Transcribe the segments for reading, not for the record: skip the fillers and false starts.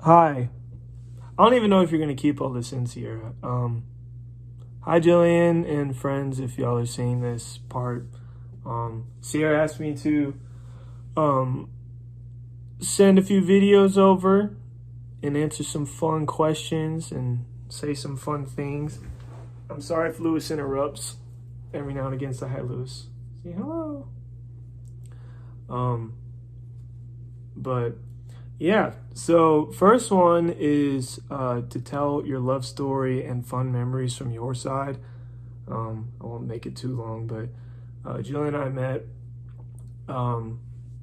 Hi. I don't even know if you're gonna keep all this in, Sierra. Hi, Jillian and friends. If y'all are seeing this part, Sierra asked me to um send a few videos over and answer some fun questions and say some fun things. I'm sorry if Lewis interrupts every now and again. Say hi, Lewis. Say hello. Um, but Yeah, so first one is to tell your love story and fun memories from your side. I won't make it too long, but Jillian and I met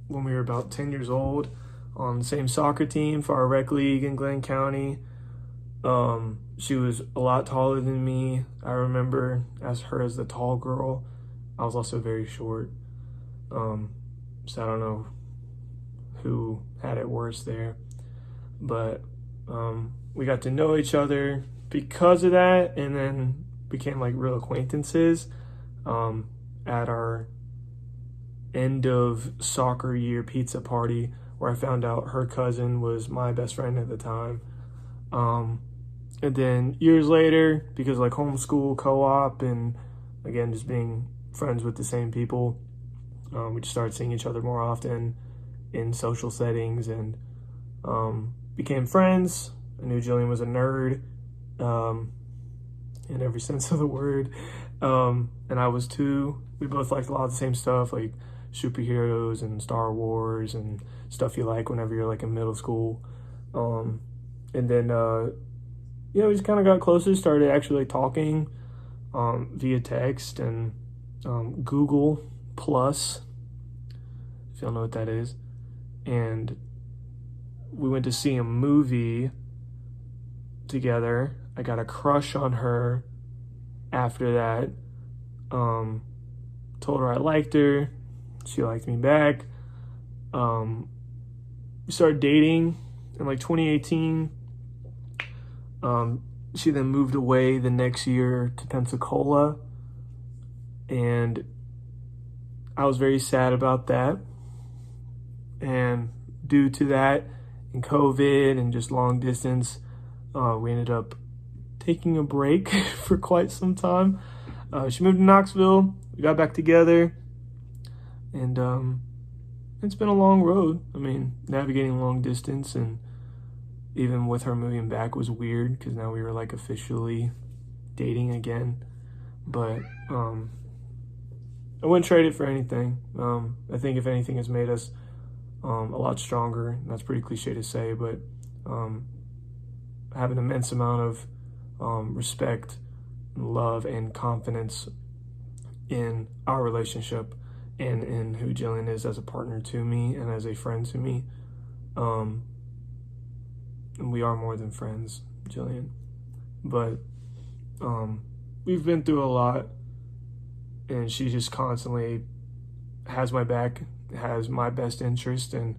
when we were about 10 years old on the same soccer team for our rec league in Glenn County. She was a lot taller than me. I remember her as the tall girl. I was also very short. So I don't know who had it worse there, but we got to know each other because of that, and then became like real acquaintances at our end of soccer year pizza party, where I found out her cousin was my best friend at the time. And then years later, because like homeschool, co-op, and again just being friends with the same people, we just started seeing each other more often in social settings, and became friends. I knew Jillian was a nerd in every sense of the word, and I was too. We both liked a lot of the same stuff, like superheroes and Star Wars and stuff you like whenever you're like in middle school. And then we just kind of got closer, started actually talking via text and Google Plus, if y'all know what that is. And we went to see a movie together. I got a crush on her after that. Told her I liked her. She liked me back. We started dating in like 2018. She then moved away the next year to Pensacola, and I was very sad about that. And due to that and COVID and just long distance, we ended up taking a break for quite some time. She moved to Knoxville. We got back together, and it's been a long road. I mean, navigating long distance, and even with her moving back was weird because now we were like officially dating again. But I wouldn't trade it for anything. I think if anything has made us a lot stronger, and that's pretty cliche to say, but I have an immense amount of respect, love, and confidence in our relationship and in who Jillian is as a partner to me and as a friend to me. And we are more than friends, Jillian. But we've been through a lot, and she just constantly has my back, has my best interest, and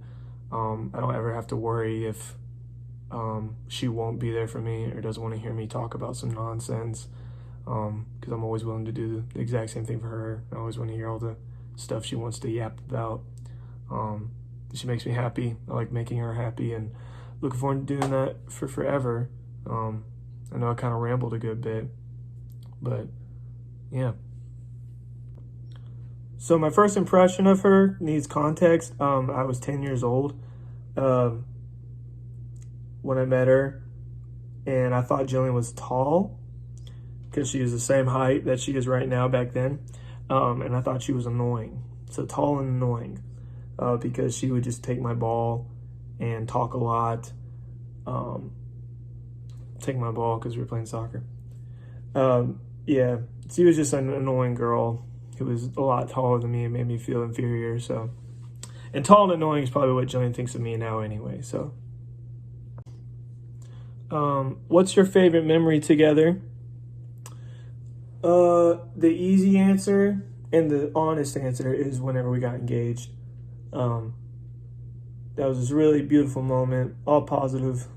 I don't ever have to worry if she won't be there for me or doesn't want to hear me talk about some nonsense, because I'm always willing to do the exact same thing for her. I always want to hear all the stuff she wants to yap about. She makes me happy. I like making her happy, and looking forward to doing that for forever. I know I kind of rambled a good bit, but yeah. So my first impression of her needs context. I was 10 years old when I met her, and I thought Jillian was tall because she was the same height that she is right now back then. And I thought she was annoying. So tall and annoying because she would just take my ball and talk a lot. Take my ball because we were playing soccer. Yeah, she was just an annoying girl. It was a lot taller than me and made me feel inferior. So, and tall and annoying is probably what Jillian thinks of me now anyway. So, what's your favorite memory together? The easy answer and the honest answer is whenever we got engaged. That was this really beautiful moment, all positive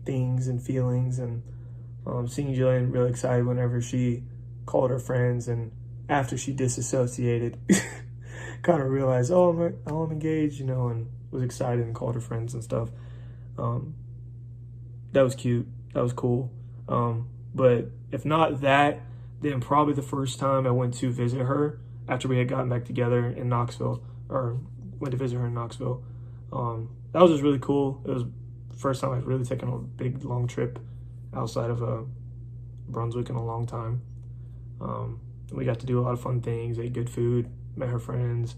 things and feelings, and seeing Jillian really excited whenever she called her friends, and after she disassociated, kind of realized, oh, I'm engaged, and was excited and called her friends and stuff. that was cute. That was cool. But if not that, then probably the first time I went to visit her after we had gotten back together in Knoxville, or went to visit her in Knoxville. That was just really cool. It was the first time I've really taken a big, long trip outside of Brunswick in a long time. We got to do a lot of fun things, ate good food, met her friends,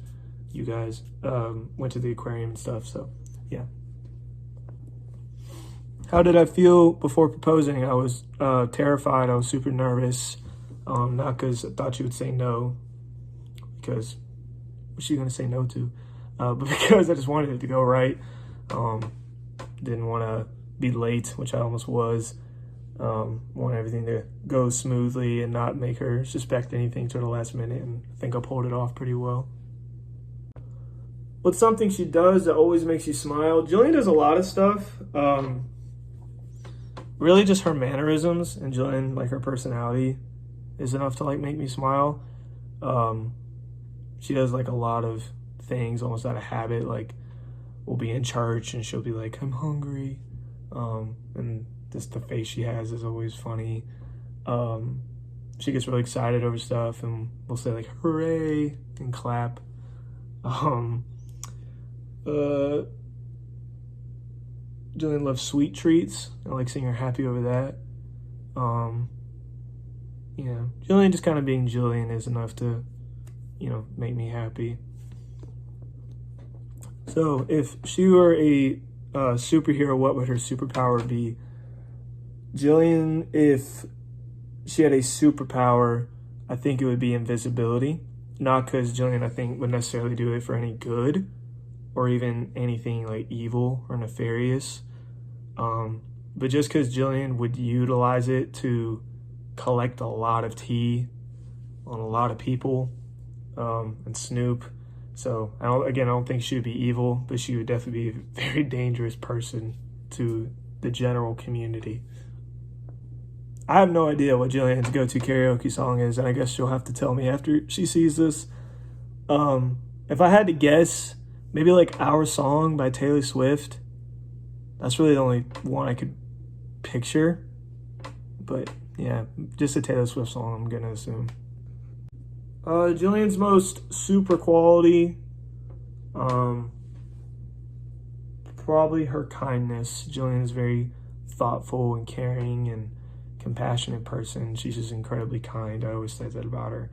you guys, went to the aquarium and stuff, so yeah. How did I feel before proposing? I was terrified. I was super nervous. Not because I thought she would say no, because what's she going to say no to? But because I just wanted it to go right. Didn't want to be late, which I almost was. Want everything to go smoothly and not make her suspect anything to the last minute, and I think I pulled it off pretty well. What's something she does that always makes you smile? Jillian does a lot of stuff. Really just her mannerisms, and Jillian, like her personality is enough to like make me smile. She does like a lot of things almost out of habit. Like we'll be in church and she'll be like, I'm hungry. And just the face she has is always funny. She gets really excited over stuff and we'll say like, hooray, and clap. Jillian loves sweet treats. I like seeing her happy over that. Jillian just kind of being Jillian is enough to, make me happy. So if she were a superhero, what would her superpower be? Jillian, if she had a superpower, I think it would be invisibility. Not because Jillian, I think, would necessarily do it for any good or even anything like evil or nefarious. But just because Jillian would utilize it to collect a lot of tea on a lot of people and snoop. So I don't think she would be evil, but she would definitely be a very dangerous person to the general community. I have no idea what Jillian's go-to karaoke song is, and I guess she'll have to tell me after she sees this. If I had to guess, maybe like Our Song by Taylor Swift. That's really the only one I could picture. But yeah, just a Taylor Swift song, I'm gonna assume. Jillian's most super quality, probably her kindness. Jillian is very thoughtful and caring and compassionate person. She's just incredibly kind. I always say that about her.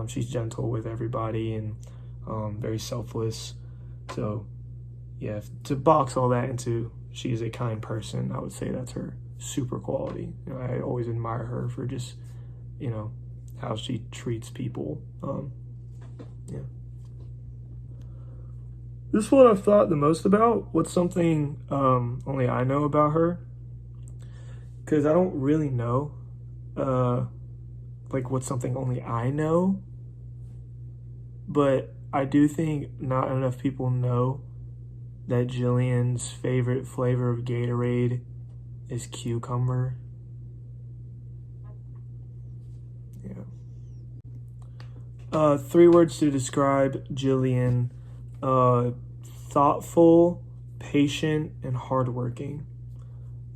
She's gentle with everybody and very selfless. So yeah, to box all that into she's a kind person, I would say that's her super quality. I always admire her for just, how she treats people. Yeah. This is what I've thought the most about. What's something only I know about her? Because I don't really know, what's something only I know. But I do think not enough people know that Jillian's favorite flavor of Gatorade is cucumber. Yeah. 3 words to describe Jillian: thoughtful, patient, and hardworking.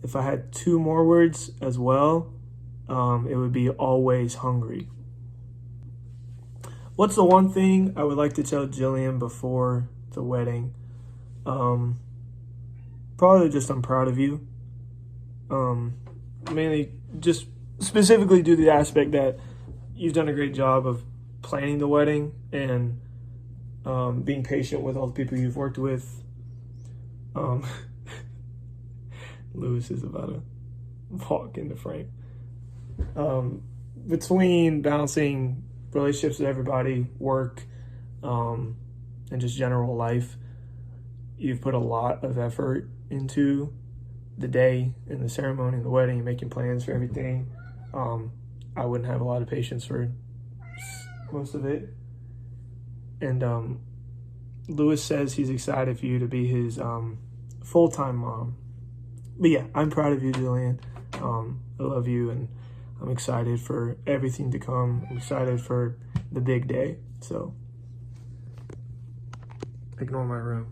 If I had 2 more words as well, it would be always hungry. What's the one thing I would like to tell Jillian before the wedding? Probably just I'm proud of you. Mainly just specifically due to the aspect that you've done a great job of planning the wedding and being patient with all the people you've worked with. Lewis is about to walk in the frame. Between balancing relationships with everybody, work, and just general life, you've put a lot of effort into the day and the ceremony and the wedding and making plans for everything. I wouldn't have a lot of patience for most of it. And Lewis says he's excited for you to be his full-time mom. But yeah, I'm proud of you, Jillian. I love you, and I'm excited for everything to come. I'm excited for the big day. So ignore my room.